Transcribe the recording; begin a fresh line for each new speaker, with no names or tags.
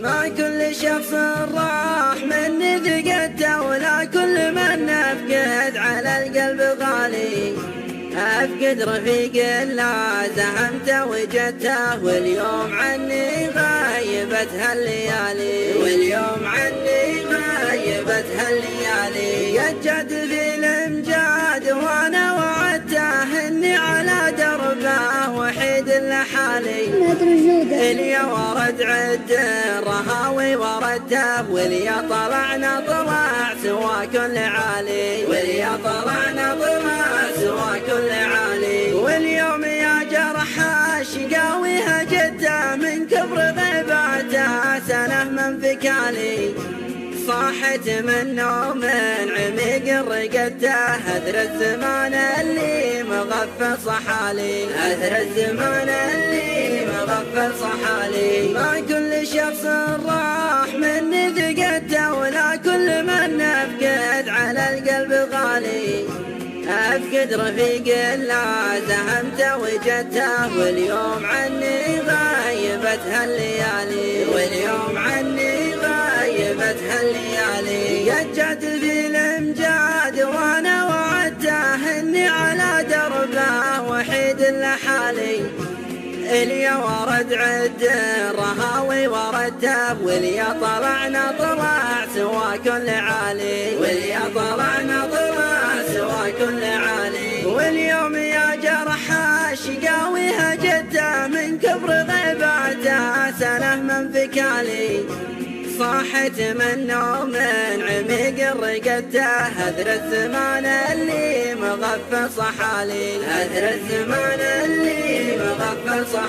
ما كل شخص راح من ثقته، ولا كل من نفقد على القلب غالي. أفقد رفيق لا زهمته وجدته، واليوم عني غايبت هالليالي، واليوم عني غايبت هالليالي. يجد في الامجاد وانا وعدته اني على دربه وحيد لحالي. اليا ورد عد الرهاوي ورتب، واليا طلعنا طلع سوا كل عالي، واليا طلعنا طلع سوا كل عالي. واليوم يا جرح الشقاوي هجته، من كبر غيباته سنه من فكالي. صاحت من نوم عميق رقدته، أثر الزمان اللي مغفل صحالي، أثر الزمان اللي مغفل صحالي. ما كل شخص راح من ثقته، ولا كل من نفقد على القلب غالي. أفقد رفيق لا زهمته وجدته، واليوم عني غايبت هالليالي، واليوم عني غايبت هالليالي. يجد في الامجاد وانا وعدته اني على دربه وحيد لحالي. اليا ورد عد الرهاوي ورتب، واليا طلعنا طلع سوا كل عالي، واليا طلعنا طلع سوا كل عالي. واليوم يا جرح الشقاوي هجته، من كبر غيباته سنه من فكالي. صاحت من نوم عميق رقدته، أثر الزمان اللي مغفل صحالي، أثر الزمان اللي مغفل صحالي.